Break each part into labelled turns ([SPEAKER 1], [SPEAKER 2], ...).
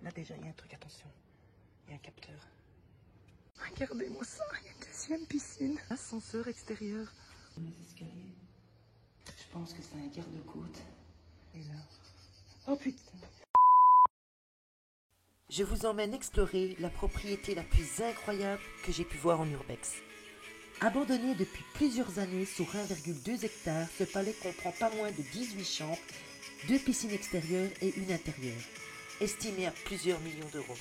[SPEAKER 1] Là déjà, il y a un truc, attention. Il y a un capteur. Regardez-moi ça, il y a une deuxième piscine. Ascenseur extérieur. Les escaliers. Je pense que c'est un garde-côte. Et là. Oh putain.
[SPEAKER 2] Je vous emmène explorer la propriété la plus incroyable que j'ai pu voir en urbex. Abandonné depuis plusieurs années sur 1,2 hectares, ce palais comprend pas moins de 18 chambres, 2 piscines extérieures et une intérieure, estimée à plusieurs millions d'euros.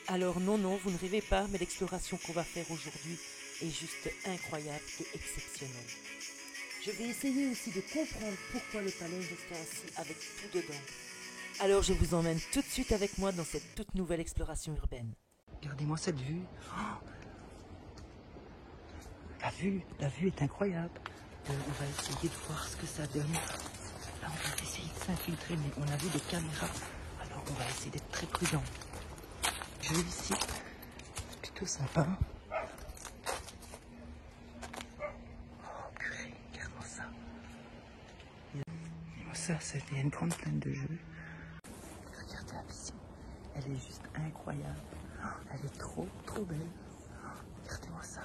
[SPEAKER 2] Alors non, vous ne rêvez pas, mais l'exploration qu'on va faire aujourd'hui est juste incroyable et exceptionnelle. Je vais essayer aussi de comprendre pourquoi le palais restait ainsi avec tout dedans. Alors je vous emmène tout de suite avec moi dans cette toute nouvelle exploration urbaine.
[SPEAKER 1] Regardez-moi cette vue. Oh, la vue est incroyable. On va essayer de voir ce que ça donne. Là, on va essayer de s'infiltrer, mais on a vu des caméras. Alors, on va essayer d'être très prudent. Je vais ici. Plutôt sympa. Oh, purée, regarde-moi ça. Et ça, il y a une grande plaine de jeux. Regardez la piscine. Elle est juste incroyable. Elle est trop, trop belle. Regardez-moi ça.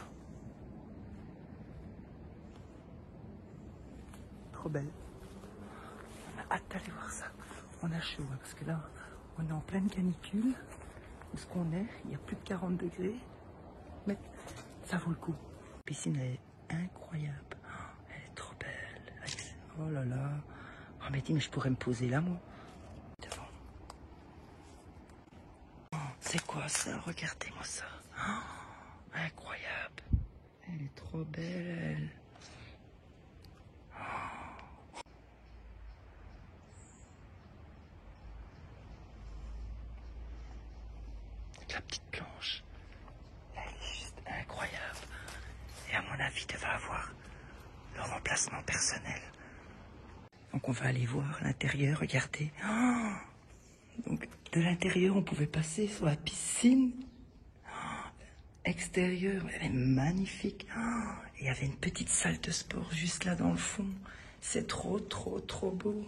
[SPEAKER 1] Trop belle. On a hâte d'aller voir ça. On a chaud, hein, parce que là, on est en pleine canicule. Où est-ce qu'on est? Il y a plus de 40 degrés. Mais ça vaut le coup. La piscine, elle est incroyable. Elle est trop belle. Oh là là. Oh, mais dis, mais je pourrais me poser là, moi. Devant. Oh, c'est quoi ça? Regardez-moi ça. Oh, incroyable. Elle est trop belle. La petite planche, elle est juste incroyable. Et à mon avis, elle va avoir le remplacement personnel. Donc on va aller voir l'intérieur, regardez. Oh, donc de l'intérieur, on pouvait passer sur la piscine. Oh, extérieure, elle est magnifique. Oh, il y avait une petite salle de sport juste là dans le fond. C'est trop, trop, trop beau.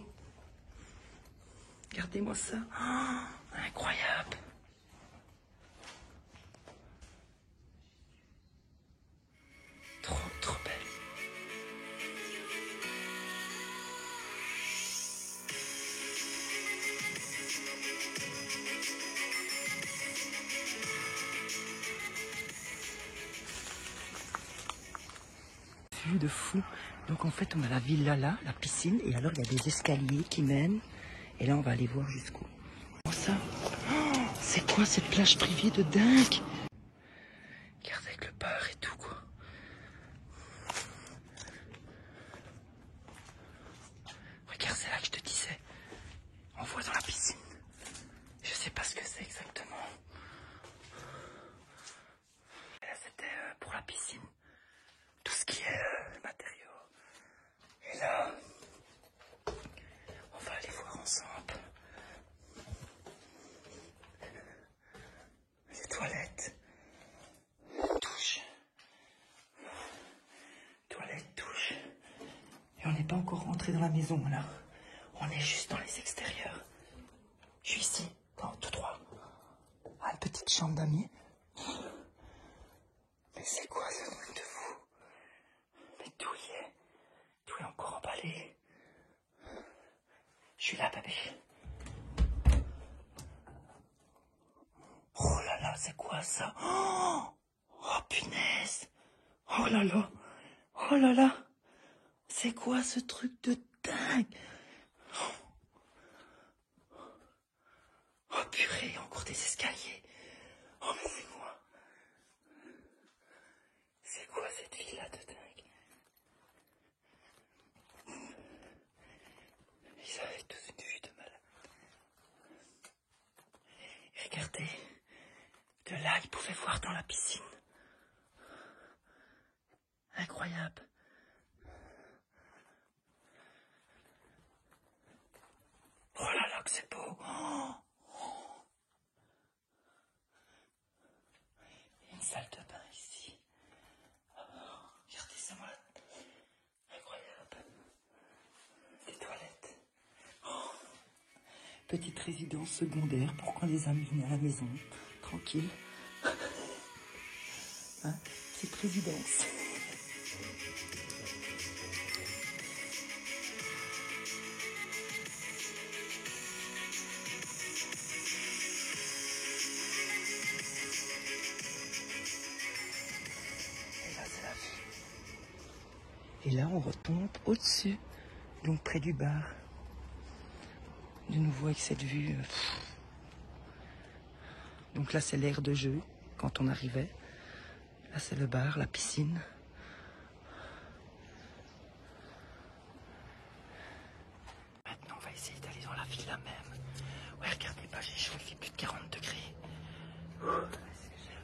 [SPEAKER 1] Regardez-moi ça. Oh, incroyable. Trop, trop belle. Vue de fou. Donc en fait, on a la villa là, la piscine, et alors il y a des escaliers qui mènent. Et là, on va aller voir jusqu'où. Ça, oh, c'est quoi cette plage privée de dingue? Regardez avec le bar et tout, quoi. Regarde, c'est là que je te disais. On voit dans la piscine. Je sais pas ce que c'est exactement. Et là, c'était pour la piscine. Tout ce qui est matériaux. Et là, on va aller voir ensemble. Les toilettes. Douche. Toilette, douche. Et on n'est pas encore rentré dans la maison, là. On est juste dans les extérieurs. Je suis ici, dans tout droit. Ah, une petite chambre d'amis. Mais c'est quoi ce truc de fou? Mais tout y est. Tout est encore emballé. Je suis là, bébé. Oh là là, c'est quoi ça? Oh punaise. Oh là là. Oh là là. C'est quoi ce truc de dingue? Oh purée, encore des escaliers. Oh mais c'est quoi? C'est quoi cette villa de dingue? Ils avaient tous une vue de malade. Et regardez, de là ils pouvaient voir dans la piscine. Incroyable. Oh là là que c'est beau. Une salle de bain ici. Regardez ça, moi. Incroyable. Des toilettes. Petite résidence secondaire pour quand les amis venaient à la maison. Tranquille. Hein? Petite résidence. Et là, c'est la vie. Et là, on retombe au-dessus, donc près du bar. De nouveau avec cette vue. Donc là, c'est l'aire de jeu, quand on arrivait. Là, c'est le bar, la piscine. Maintenant, on va essayer d'aller dans la villa même. Ouais, regardez pas, j'ai chaud, il fait plus de 40 degrés.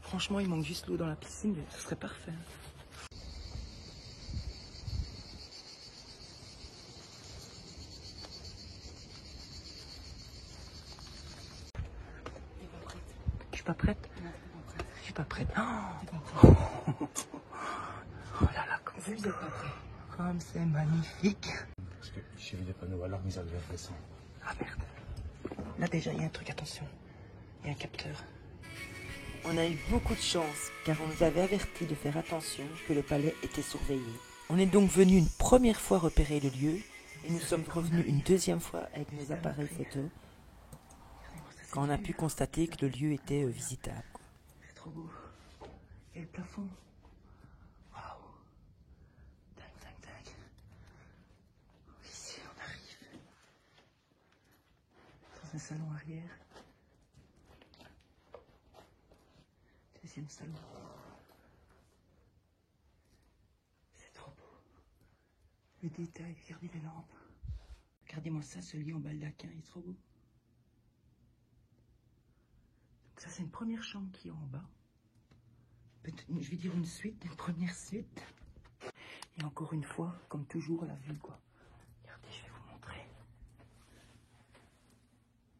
[SPEAKER 1] Franchement, il manque juste l'eau dans la piscine, mais ce serait parfait. Je suis pas prête. Je suis pas prête. Oh, oh là là, comme c'est magnifique.
[SPEAKER 3] Parce que j'ai vu des panneaux alarmes, ils avaient fait ça.
[SPEAKER 1] Ah merde. Là déjà, il y a un truc, attention. Il y a un capteur.
[SPEAKER 2] On a eu beaucoup de chance, car on nous avait averti de faire attention que le palais était surveillé. On est donc venu une première fois repérer le lieu, et nous sommes revenus une deuxième fois avec nos appareils photo, quand on a pu constater que le lieu était visitable.
[SPEAKER 1] C'est trop beau. Et le plafond. Waouh. Dingue, dingue, dingue. Ici, on arrive. Dans un salon arrière. Deuxième salon. C'est trop beau. Le détail, regardez les lampes. Regardez-moi ça, ce lit en baldaquin, il est trop beau. Donc ça, c'est une première chambre qui est en bas. Je vais dire une suite, une première suite. Et encore une fois, comme toujours, la vue, quoi. Regardez, je vais vous montrer.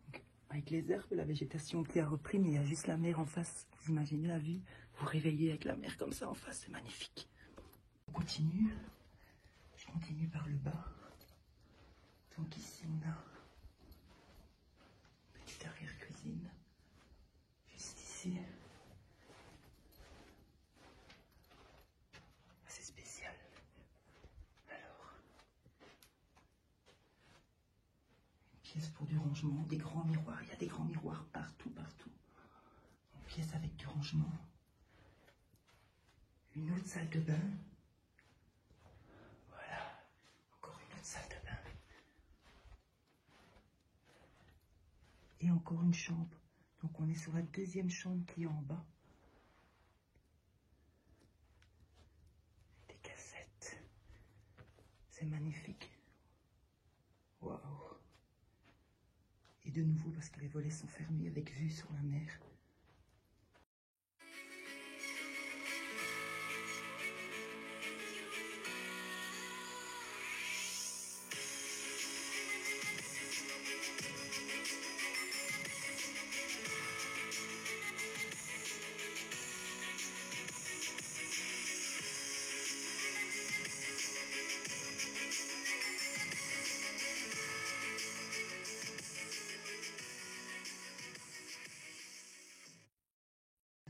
[SPEAKER 1] Donc, avec les herbes, la végétation qui a repris, mais il y a juste la mer en face. Vous imaginez la vue? Vous réveillez avec la mer comme ça en face, c'est magnifique. On continue. Je continue par le bas. Donc ici, on a une petite arrière-cuisine. Juste ici. C'est spécial. Alors, une pièce pour du rangement, des grands miroirs. Il y a des grands miroirs partout, partout. Une pièce avec du rangement. Une autre salle de bain. Voilà. Encore une autre salle de bain. Et encore une chambre. Donc on est sur la deuxième chambre qui est en bas. Des cassettes. C'est magnifique. Waouh. Et de nouveau parce que les volets sont fermés avec vue sur la mer.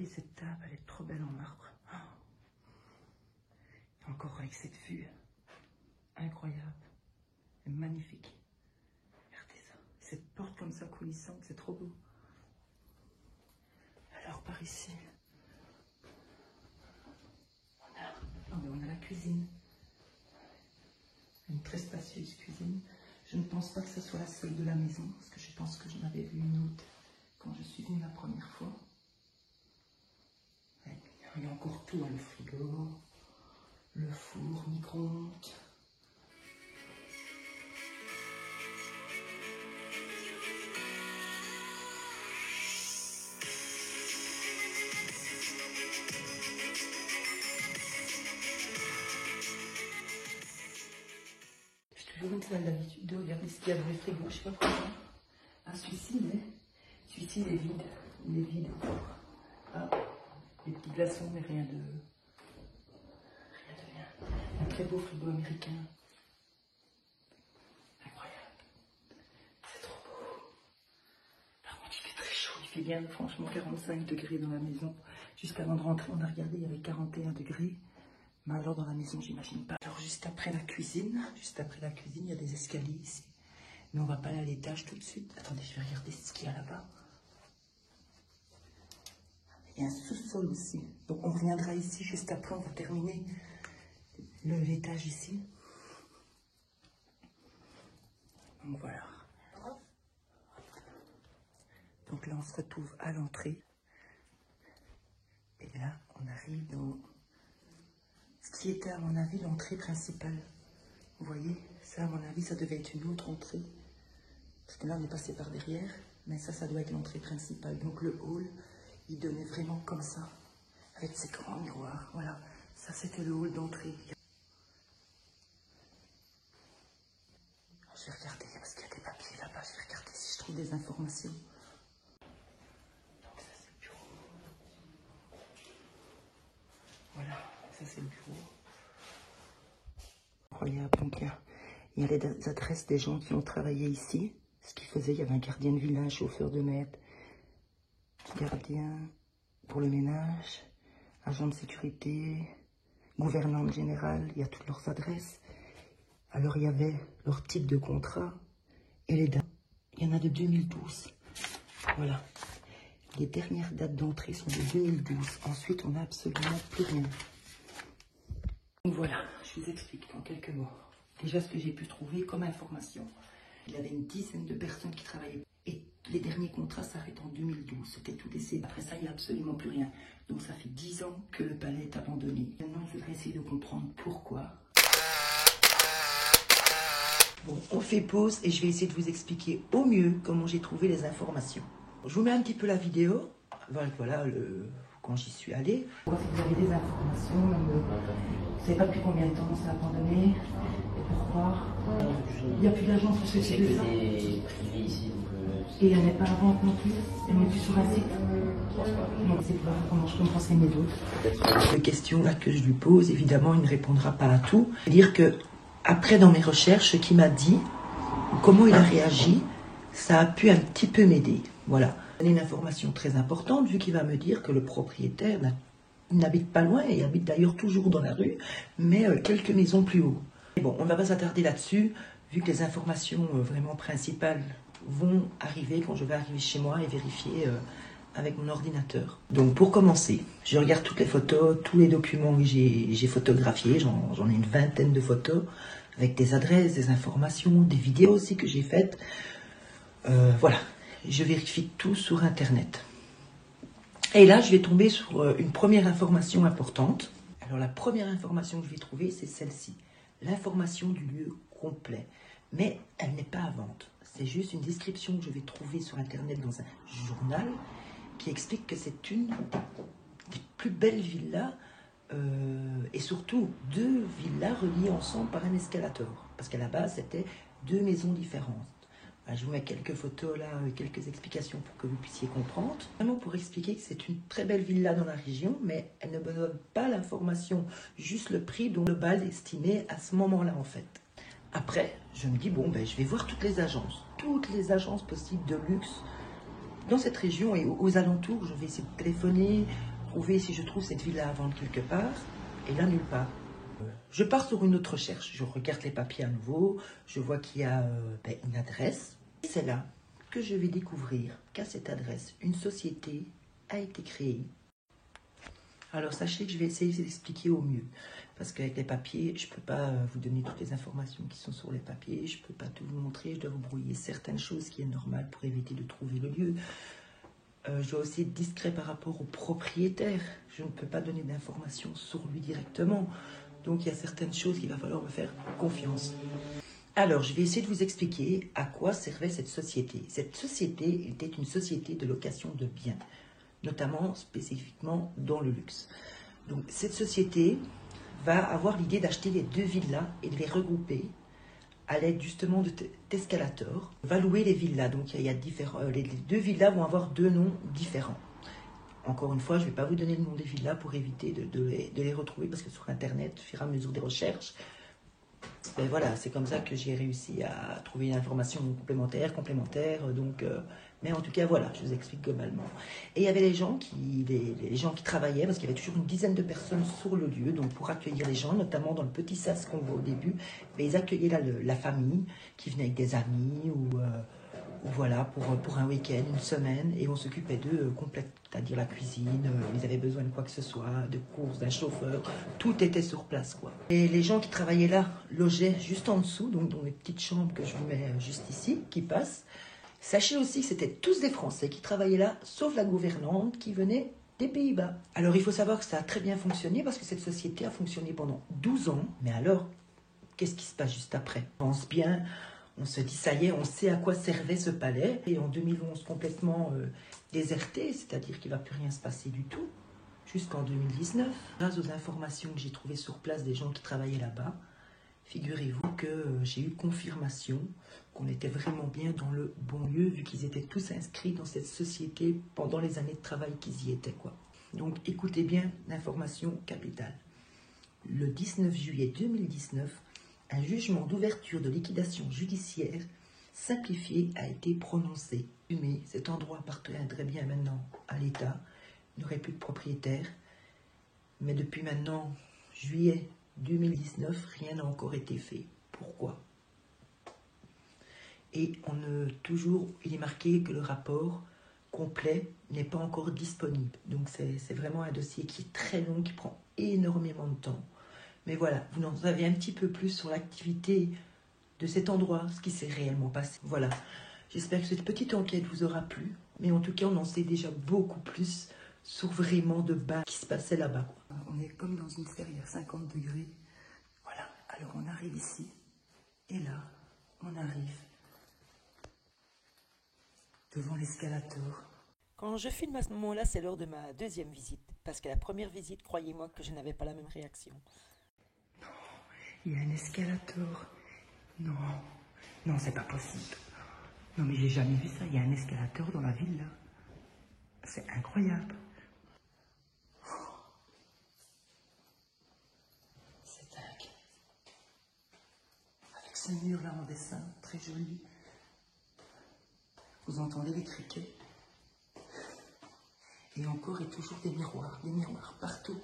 [SPEAKER 1] Et cette table, elle est trop belle en marbre. Oh. Et encore avec cette vue. Incroyable. Et magnifique. Regardez ça. Cette porte comme ça coulissante, c'est trop beau. Alors par ici, on a la cuisine. Une très spacieuse cuisine. Je ne pense pas que ce soit la seule de la maison, parce que je pense que j'en avais vu une autre quand je suis venue la première fois. Il y a encore tout, hein, le frigo, le four, micro-ondes. J'ai toujours une salle d'habitude de regarder ce qu'il y a dans le frigo, je sais pas pourquoi. Ah, celui-ci il est vide. Il est vide. Ah. Des petits glaçons, mais rien de bien. Un très beau frigo américain. Incroyable. C'est trop beau. fait bien, franchement, 45 degrés dans la maison. Juste avant de rentrer, on a regardé, il y avait 41 degrés. Mais alors dans la maison, j'imagine pas. Alors juste après la cuisine, il y a des escaliers ici. Mais on va pas aller à l'étage tout de suite. Attendez, je vais regarder ce qu'il y a là-bas. Il y a un sous-sol aussi. Donc on reviendra ici juste après, on va terminer l'étage ici. Donc voilà. Donc là, on se retrouve à l'entrée. Et là, on arrive dans ce qui était, à mon avis, l'entrée principale. Vous voyez, ça, à mon avis, ça devait être une autre entrée. Parce que là, on est passé par derrière. Mais ça doit être l'entrée principale. Donc le hall, il donnait vraiment comme ça. Avec ses grands miroirs. Voilà, ça, c'était le hall d'entrée. Je vais regarder, parce qu'il y a des papiers là-bas. Je vais regarder si je trouve des informations. Voilà, ça c'est le bureau. Incroyable, donc il y a les adresses des gens qui ont travaillé ici. Ce qu'ils faisaient, il y avait un gardien de village, chauffeur de maître, gardien pour le ménage, agent de sécurité, gouvernante générale, il y a toutes leurs adresses. Alors il y avait leur type de contrat et les dates. Il y en a de 2012. Voilà. Les dernières dates d'entrée sont de 2012. Ensuite, on n'a absolument plus rien. Donc voilà, je vous explique en quelques mots. Déjà, ce que j'ai pu trouver comme information. Il y avait une dizaine de personnes qui travaillaient. Et les derniers contrats s'arrêtent en 2012. C'était tout décédé. Après ça, il n'y a absolument plus rien. Donc ça fait 10 ans que le palais est abandonné. Maintenant, il faudrait essayer de comprendre pourquoi. Bon, on fait pause et je vais essayer de vous expliquer au mieux comment j'ai trouvé les informations. Je vous mets un petit peu la vidéo. Voilà, quand j'y suis allée. Vous avez des informations, vous ne savez pas depuis combien de temps c'est abandonné et pourquoi. Il n'y a plus d'agence parce que c'est de ça. Et il n'y en a pas à vente non plus. Elle n'est plus sur un site. Non, c'est pas comment je peux me renseigner d'autres. Les questions là que je lui pose, évidemment, il ne répondra pas à tout. C'est-à-dire que après, dans mes recherches, ce qu'il m'a dit, comment il a réagi, ça a pu un petit peu m'aider. Voilà. Une information très importante, vu qu'il va me dire que le propriétaire n'habite pas loin, et il habite d'ailleurs toujours dans la rue, mais quelques maisons plus haut. Et bon, on ne va pas s'attarder là-dessus, vu que les informations vraiment principales vont arriver quand je vais arriver chez moi et vérifier avec mon ordinateur. Donc pour commencer, je regarde toutes les photos, tous les documents que j'ai photographiés, j'en ai une vingtaine de photos, avec des adresses, des informations, des vidéos aussi que j'ai faites. Voilà. Je vérifie tout sur Internet. Et là, je vais tomber sur une première information importante. Alors, la première information que je vais trouver, c'est celle-ci. L'information du lieu complet. Mais elle n'est pas à vente. C'est juste une description que je vais trouver sur Internet dans un journal qui explique que c'est une des plus belles villas et surtout 2 villas reliées ensemble par un escalator. Parce qu'à la base, c'était 2 maisons différentes. Je vous mets quelques photos là, quelques explications pour que vous puissiez comprendre. Vraiment pour expliquer que c'est une très belle villa dans la région, mais elle ne me donne pas l'information, juste le prix dont le global estimé à ce moment-là en fait. Après, je me dis, bon, je vais voir toutes les agences possibles de luxe dans cette région et aux alentours. Je vais essayer de téléphoner, trouver si je trouve cette villa à vendre quelque part, et là, nulle part. Je pars sur une autre recherche, je regarde les papiers à nouveau, je vois qu'il y a une adresse. C'est là que je vais découvrir qu'à cette adresse, une société a été créée. Alors sachez que je vais essayer d'expliquer au mieux, parce qu'avec les papiers, je ne peux pas vous donner toutes les informations qui sont sur les papiers, je ne peux pas tout vous montrer, je dois vous brouiller certaines choses qui est normal pour éviter de trouver le lieu. Je dois aussi être discret par rapport au propriétaire, je ne peux pas donner d'informations sur lui directement. Donc, il y a certaines choses qu'il va falloir me faire confiance. Alors, je vais essayer de vous expliquer à quoi servait cette société. Cette société était une société de location de biens, notamment spécifiquement dans le luxe. Donc, cette société va avoir l'idée d'acheter les 2 villas et de les regrouper à l'aide justement d'escalators. Va louer les villas. Donc, il y a les 2 villas vont avoir 2 noms différents. Encore une fois, je ne vais pas vous donner le nom des villas pour éviter de les retrouver, parce que sur Internet, au fur et à mesure des recherches, voilà, c'est comme ça que j'ai réussi à trouver une information complémentaire. Donc,
[SPEAKER 2] Mais en tout cas, voilà, je vous explique globalement. Et il y avait les gens qui travaillaient, parce qu'il y avait toujours une dizaine de personnes sur le lieu, donc pour accueillir les gens, notamment dans le petit sas qu'on voit au début. Mais ils accueillaient là, la famille qui venait avec des amis ou voilà, pour un week-end, une semaine, et on s'occupait d'eux complètement, c'est-à-dire la cuisine, ils avaient besoin de quoi que ce soit, de courses, d'un chauffeur, tout était sur place, quoi. Et les gens qui travaillaient là logeaient juste en dessous, donc dans les petites chambres que je vous mets juste ici, qui passent. Sachez aussi que c'était tous des Français qui travaillaient là, sauf la gouvernante qui venait des Pays-Bas. Alors il faut savoir que ça a très bien fonctionné parce que cette société a fonctionné pendant 12 ans. Mais alors, qu'est-ce qui se passe juste après? On pense bien, on se dit ça y est, on sait à quoi servait ce palais. Et en 2011, complètement déserté, c'est-à-dire qu'il ne va plus rien se passer du tout, jusqu'en 2019. Grâce aux informations que j'ai trouvées sur place des gens qui travaillaient là-bas, figurez-vous que j'ai eu confirmation qu'on était vraiment bien dans le bon lieu, vu qu'ils étaient tous inscrits dans cette société pendant les années de travail qu'ils y étaient, quoi. Donc écoutez bien l'information capitale. Le 19 juillet 2019, un jugement d'ouverture de liquidation judiciaire simplifié a été prononcé. Mais cet endroit appartiendrait bien maintenant à l'État, il n'aurait plus de propriétaire. Mais depuis maintenant, juillet 2019, rien n'a encore été fait. Pourquoi? Et il est marqué que le rapport complet n'est pas encore disponible. Donc c'est vraiment un dossier qui est très long, qui prend énormément de temps. Mais voilà, vous en savez un petit peu plus sur l'activité de cet endroit, ce qui s'est réellement passé. Voilà, j'espère que cette petite enquête vous aura plu. Mais en tout cas, on en sait déjà beaucoup plus sur vraiment de bas qui se passait là-bas. On est comme dans une serre à 50 degrés. Voilà, alors on arrive ici. Et là, on arrive devant l'escalator. Quand je filme à ce moment-là, c'est lors de ma deuxième visite. Parce que la première visite, croyez-moi que je n'avais pas la même réaction. Non, il y a un escalator. Non, non, c'est pas possible. Non, mais j'ai jamais vu ça. Il y a un escalator dans la ville, là. C'est incroyable. C'est dingue. Avec ce mur-là en dessin, très joli. Vous entendez les criquets. Et encore et toujours des miroirs partout.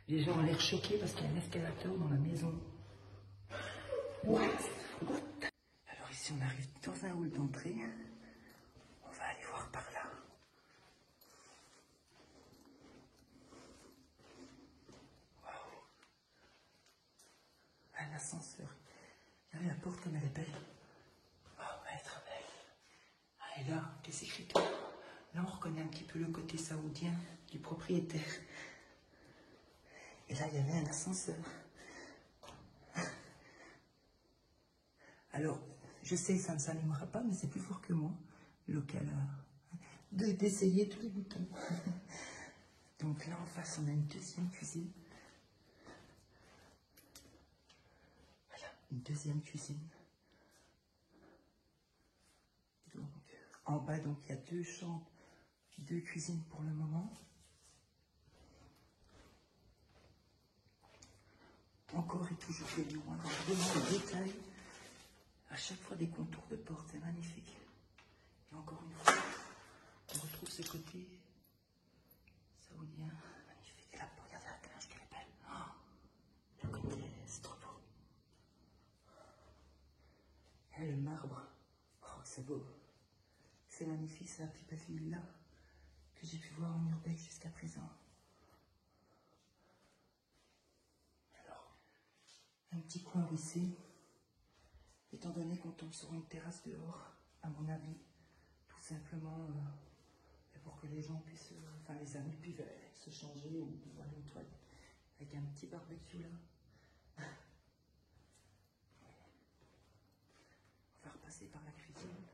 [SPEAKER 2] Les gens ont l'air choqués parce qu'il y a un escalator dans la maison. What? Alors ici, on arrive dans un hall d'entrée. On va aller voir par là. Waouh. Un ascenseur. Regardez la porte comme elle est belle. Oh, elle est très belle. Ah, et là, des écriteaux. Là, on reconnaît un petit peu le côté saoudien du propriétaire. Et là, il y avait un ascenseur. Alors, je sais, ça ne s'allumera pas, mais c'est plus fort que moi, local, d'essayer tous les boutons. Donc là, en face, on a une deuxième cuisine. Voilà, une deuxième cuisine. Donc, en bas, donc, il y a 2 chambres, 2 cuisines pour le moment. Encore et toujours des lions, alors vraiment le détail. À chaque fois des contours de porte, c'est magnifique. Et encore une fois, on retrouve ce côté saoudien, magnifique. Et là, regardez la clinche qu'elle est belle. Oh, le côté, c'est trop beau. Et le marbre, oh, c'est beau. C'est magnifique, c'est la petite belle ville-là que j'ai pu voir en urbex jusqu'à présent. Alors, un petit coin ici. Étant donné qu'on tombe sur une terrasse dehors, à mon avis, tout simplement pour que les gens puissent, enfin les amis puissent se changer ou aller aux toilettes, avec un petit barbecue là. On va repasser par la cuisine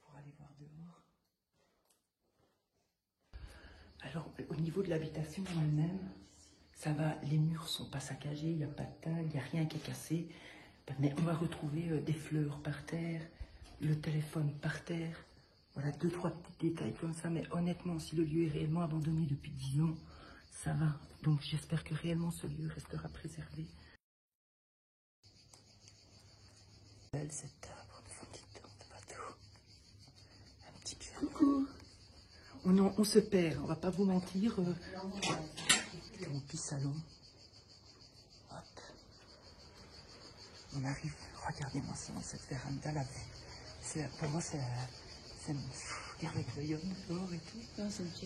[SPEAKER 2] pour aller voir dehors. Alors, au niveau de l'habitation en elle-même, ça va, les murs sont pas saccagés, il n'y a pas de tag, il n'y a rien qui est cassé. Mais on va retrouver des fleurs par terre, le téléphone par terre. Voilà, 2-3 petits détails comme ça. Mais honnêtement, si le lieu est réellement abandonné depuis 10 ans, ça va. Donc j'espère que réellement ce lieu restera préservé. Belle cette table, de bateau.
[SPEAKER 1] Coucou. On se perd, on va pas vous mentir. Mon petit salon. Hop. On arrive, regardez-moi ça dans cette véranda là. Pour moi, regarde avec le yum dehors et tout.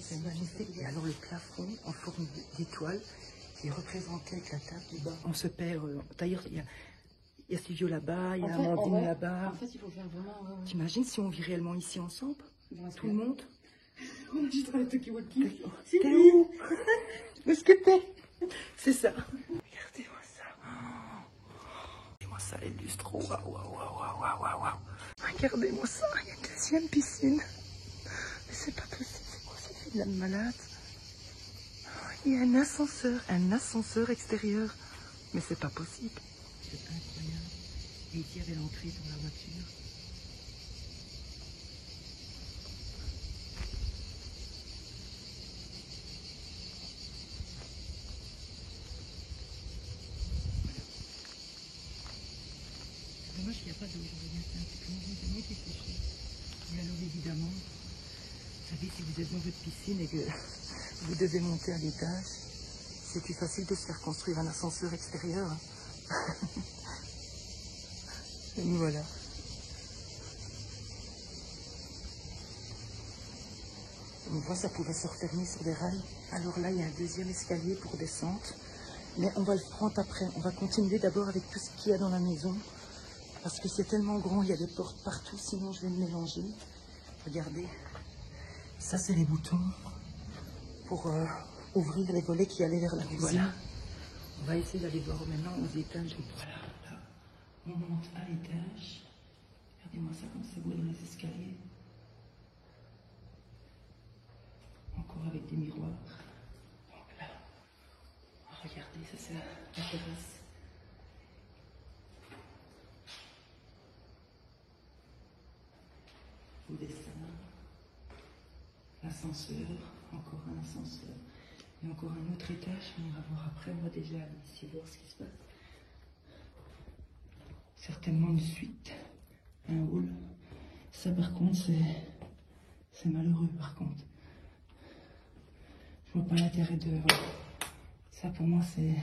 [SPEAKER 1] C'est magnifique. Et alors le plafond en forme d'étoile qui est représenté avec la table du bas. On se perd. D'ailleurs, il y a Silvio là-bas, il y a Amandine là-bas.
[SPEAKER 4] En fait, il faut faire vraiment...
[SPEAKER 1] T'imagines si on vit réellement ici ensemble? Tout le monde?
[SPEAKER 4] On a juste dans les Tokiwoki.
[SPEAKER 1] T'es où? Où est-ce que t'es? C'est ça. Regardez-moi ça. Regardez-moi ça, les lustres. Waouh, waouh, waouh, waouh, waouh, waouh. Regardez-moi ça, il y a une deuxième piscine. Mais c'est pas possible, c'est quoi cette fille de malade? Il y a un ascenseur extérieur. Mais c'est pas possible. C'est incroyable. Et ici, il y avait l'entrée pour la voiture. C'est dommage qu'il n'y a pas d'eau. Je vais mettre un petit peu de quelque chose. Et alors, évidemment, vous savez, si vous êtes dans votre piscine et que vous devez monter à l'étage, c'est plus facile de se faire construire un ascenseur extérieur. Et nous voilà. On voit, ça pouvait se refermer sur des rails. Alors là, il y a un deuxième escalier pour descendre. Mais on va le prendre après. On va continuer d'abord avec tout ce qu'il y a dans la maison. Parce que c'est tellement grand, il y a des portes partout, sinon je vais me mélanger. Regardez. Ça, c'est les boutons pour ouvrir les volets qui allaient vers la cuisine. Voilà. On va essayer d'aller voir maintenant aux étages. Voilà, là. On monte à l'étage. Regardez-moi ça comme c'est beau dans les escaliers. Encore avec des miroirs. Donc là, regardez, ça c'est la terrasse. Vous descendez. L'ascenseur, encore un ascenseur. Et encore un autre étage, on ira voir après. On va déjà aller ici voir ce qui se passe. Certainement une suite, un hall. Ça par contre, c'est malheureux par contre. Je vois pas l'intérêt de... Ça pour moi c'est...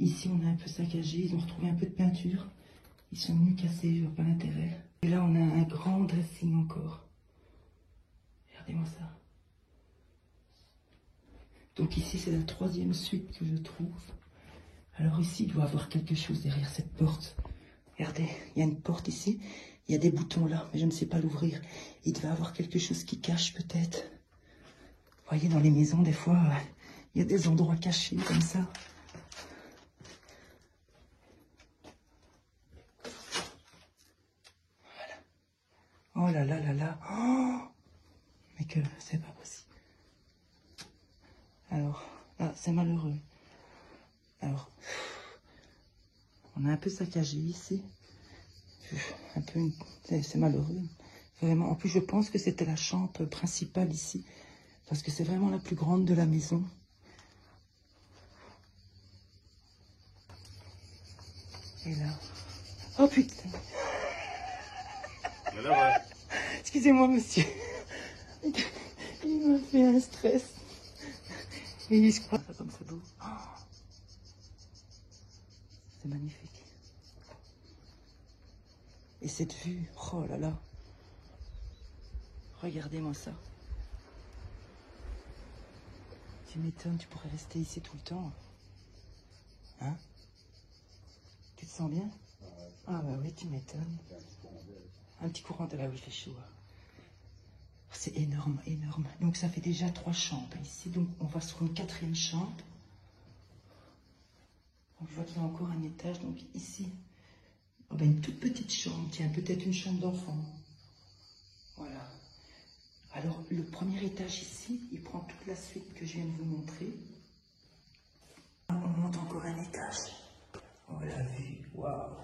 [SPEAKER 1] Ici on a un peu saccagé, ils ont retrouvé un peu de peinture. Ils sont venus casser, je vois pas l'intérêt. Et là on a un grand dressing encore. Regardez-moi ça. Donc ici c'est la troisième suite que je trouve. Alors ici il doit y avoir quelque chose derrière cette porte. Regardez, il y a une porte ici. Il y a des boutons là, mais je ne sais pas l'ouvrir. Il devait y avoir quelque chose qui cache peut-être. Vous voyez, dans les maisons, des fois, il y a des endroits cachés comme ça. Voilà. Oh là là là là. Oh, mais que c'est pas possible. Alors, là, c'est malheureux. Alors, on a un peu saccagé ici. Un peu, c'est malheureux. Vraiment. En plus, je pense que c'était la chambre principale ici. Parce que c'est vraiment la plus grande de la maison. Et là... Oh putain! Excusez-moi, monsieur. Il m'a fait un stress. Et je crois comme c'est beau. Oh, c'est magnifique. Et cette vue, oh là là. Regardez-moi ça. Tu m'étonnes, tu pourrais rester ici tout le temps. Hein? Tu te sens bien? Ah bah oui, tu m'étonnes. Un petit courant de là où il fait chaud. C'est énorme, énorme. Donc ça fait déjà 3 chambres ici. Donc on va sur une 4e chambre. Donc je vois qu'il y a encore un étage. Donc ici, oh ben, une toute petite chambre. Tiens, peut-être une chambre d'enfant. Voilà. Alors, le premier étage ici, il prend toute la suite que je viens de vous montrer. On monte encore un étage. Oh la vue, waouh!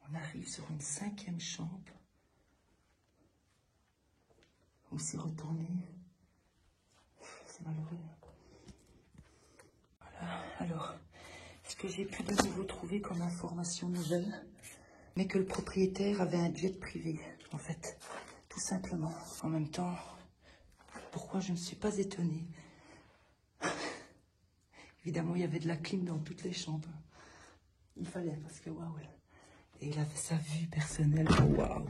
[SPEAKER 1] On arrive sur une 5e chambre. On s'est retourné. C'est malheureux. Voilà, alors, ce que j'ai pu de nouveau trouver comme information nouvelle,
[SPEAKER 2] mais que le propriétaire avait un jet privé, en fait, tout simplement. En même temps, pourquoi je ne suis pas étonnée? Évidemment, il y avait de la clim dans toutes les chambres. Il fallait, parce que waouh. Et il avait sa vue personnelle, waouh.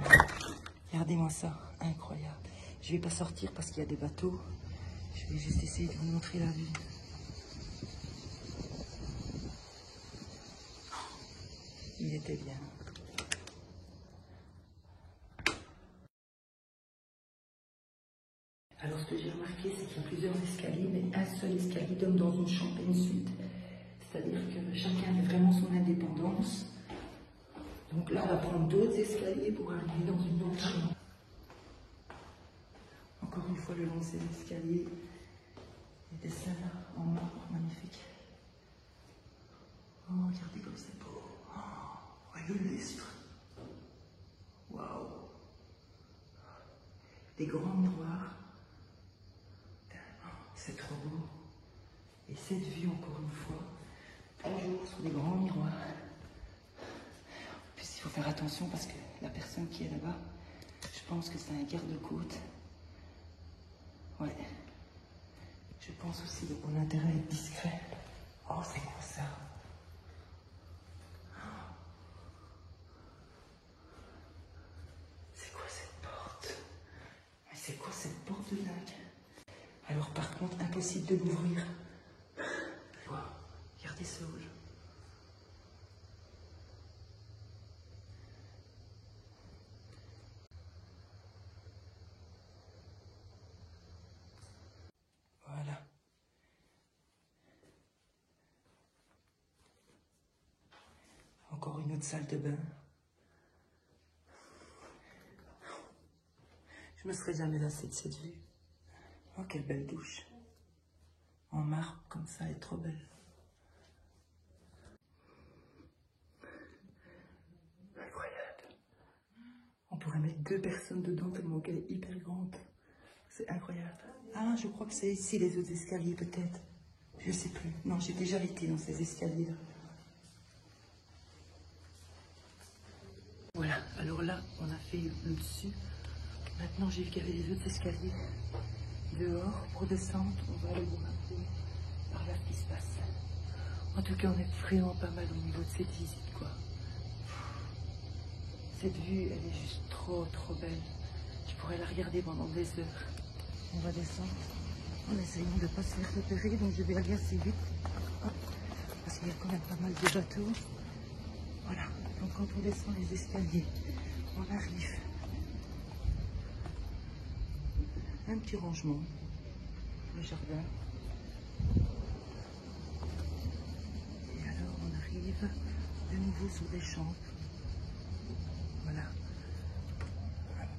[SPEAKER 2] Regardez-moi ça, incroyable. Je vais pas sortir parce qu'il y a des bateaux. Je vais juste essayer de vous montrer la vue. Il était bien. Alors ce que j'ai remarqué, c'est qu'il y a plusieurs escaliers, mais un seul escalier donne dans une chambre et une suite. C'est-à-dire que chacun a vraiment son indépendance. Donc là, on va prendre d'autres escaliers pour arriver dans une autre chambre. Encore une fois, le long de ces escaliers, il y a des salles en marbre magnifiques. Oh, regardez comme c'est beau. Oh, et le lustre. Waouh. Des grands miroirs. C'est trop beau. Et cette vue, encore une fois, toujours sur des grands miroirs. En plus, il faut faire attention parce que la personne qui est là-bas, je pense que c'est un garde-côte. Ouais. Je pense aussi qu'on a intérêt à être discret. Oh, c'est quoi ça? C'est quoi cette porte? Mais c'est quoi cette porte de dingue? Alors par contre, impossible de l'ouvrir. Wow. Regardez ce hall. Voilà. Encore une autre salle de bain. Je me serais jamais lassée de cette vue. Oh, quelle belle douche. En marbre, comme ça, elle est trop belle. Incroyable. On pourrait mettre 2 personnes dedans tellement qu'elle est hyper grande. C'est incroyable. Ah, je crois que c'est ici les autres escaliers, peut-être. Je sais plus. Non, j'ai déjà été dans ces escaliers-là. Voilà. Alors là, on a fait le dessus. Maintenant, j'ai vu qu'il y avait les autres escaliers dehors. Pour descendre, on va aller voir un peu par là ce qui se passe. En tout cas, on est vraiment pas mal au niveau de cette visite, quoi. Cette vue, elle est juste trop, trop belle. Tu pourrais la regarder pendant des heures. On va descendre en essayant de ne pas se faire repérer, donc je vais aller assez vite. Hop. Parce qu'il y a quand même pas mal de bateaux. Voilà, donc quand on descend les escaliers, on arrive. Un petit rangement, le jardin. Et alors on arrive de nouveau sur des chambres. Voilà,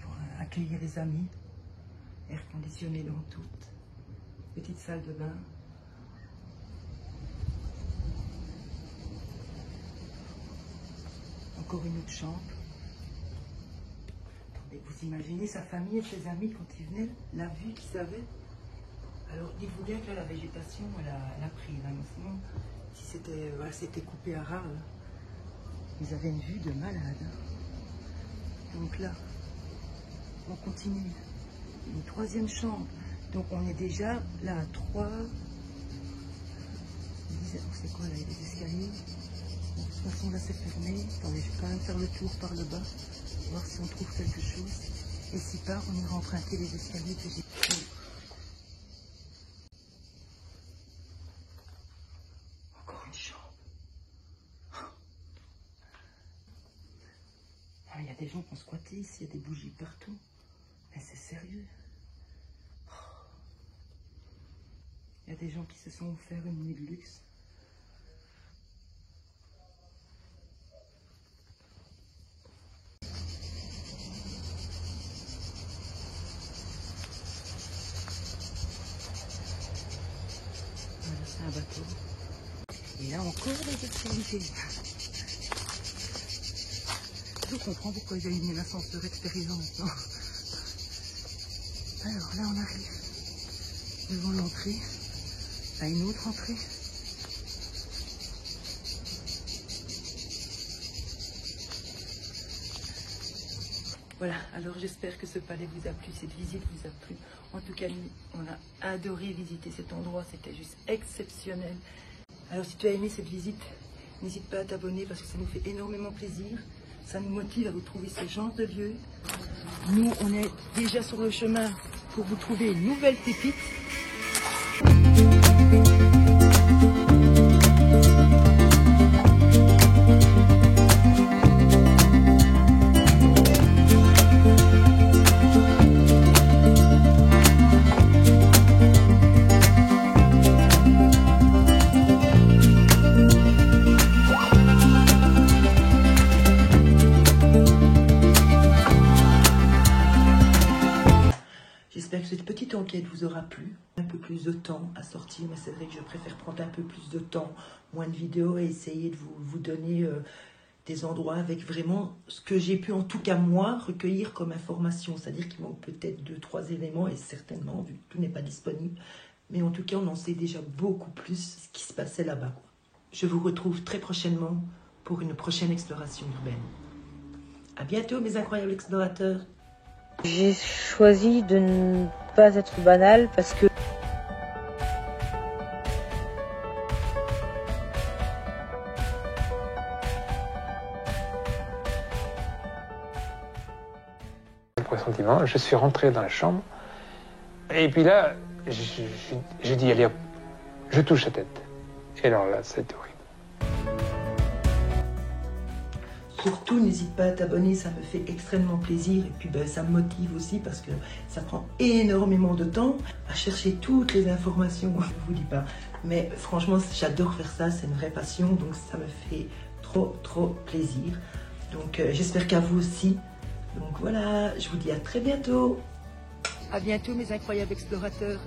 [SPEAKER 2] pour accueillir les amis. Air conditionné dans toute. Petite salle de bain. Encore une autre chambre. Attendez, vous imaginez sa famille et ses amis quand ils venaient, la vue qu'ils avaient. Alors dites-vous bien que là, la végétation, elle a pris. Là, sinon, si c'était c'était coupé à ras, ils avaient une vue de malade. Donc là, on continue. Une 3e chambre. Donc on est déjà là à 3. C'est quoi là, les escaliers? Bon, de toute façon là c'est fermé. Attendez, je vais quand même faire le tour par le bas, voir si on trouve quelque chose. Et si part, on ira emprunter les escaliers que j'ai pris. Encore une chambre. Ah, il y a des gens qui ont squatté ici, il y a des bougies partout. Mais c'est sérieux. Il y a des gens qui se sont offerts une nuit de luxe. Voilà, c'est un bateau. Et là encore des escaliers. Je comprends pourquoi il y a une ascenseur extérieur maintenant. Alors là on arrive devant l'entrée, à une autre entrée. Voilà, alors j'espère que ce palais vous a plu, cette visite vous a plu. En tout cas, nous, on a adoré visiter cet endroit, c'était juste exceptionnel. Alors si tu as aimé cette visite, n'hésite pas à t'abonner parce que ça nous fait énormément plaisir. Ça nous motive à vous trouver ce genre de lieu. Nous, on est déjà sur le chemin pour vous trouver une nouvelle pépite. J'espère que cette petite enquête vous aura plu. Un peu plus de temps à sortir, mais c'est vrai que je préfère prendre un peu plus de temps, moins de vidéos et essayer de vous donner des endroits avec vraiment ce que j'ai pu, en tout cas moi, recueillir comme information. C'est-à-dire qu'il manque peut-être 2-3 éléments et certainement, vu que tout n'est pas disponible. Mais en tout cas, on en sait déjà beaucoup plus ce qui se passait là-bas. Je vous retrouve très prochainement pour une prochaine exploration urbaine. À bientôt, mes incroyables explorateurs.
[SPEAKER 5] J'ai choisi de ne pas être banale parce que
[SPEAKER 6] un pressentiment, je suis rentré dans la chambre et puis là j'ai dit allez hop, je touche la tête. Et alors là c'était horrible.
[SPEAKER 2] Surtout, n'hésite pas à t'abonner, ça me fait extrêmement plaisir. Et puis, ça me motive aussi parce que ça prend énormément de temps à chercher toutes les informations. Je ne vous dis pas. Mais franchement, j'adore faire ça, c'est une vraie passion. Donc, ça me fait trop plaisir. Donc, j'espère qu'à vous aussi. Donc, voilà, je vous dis à très bientôt. À bientôt, mes incroyables explorateurs.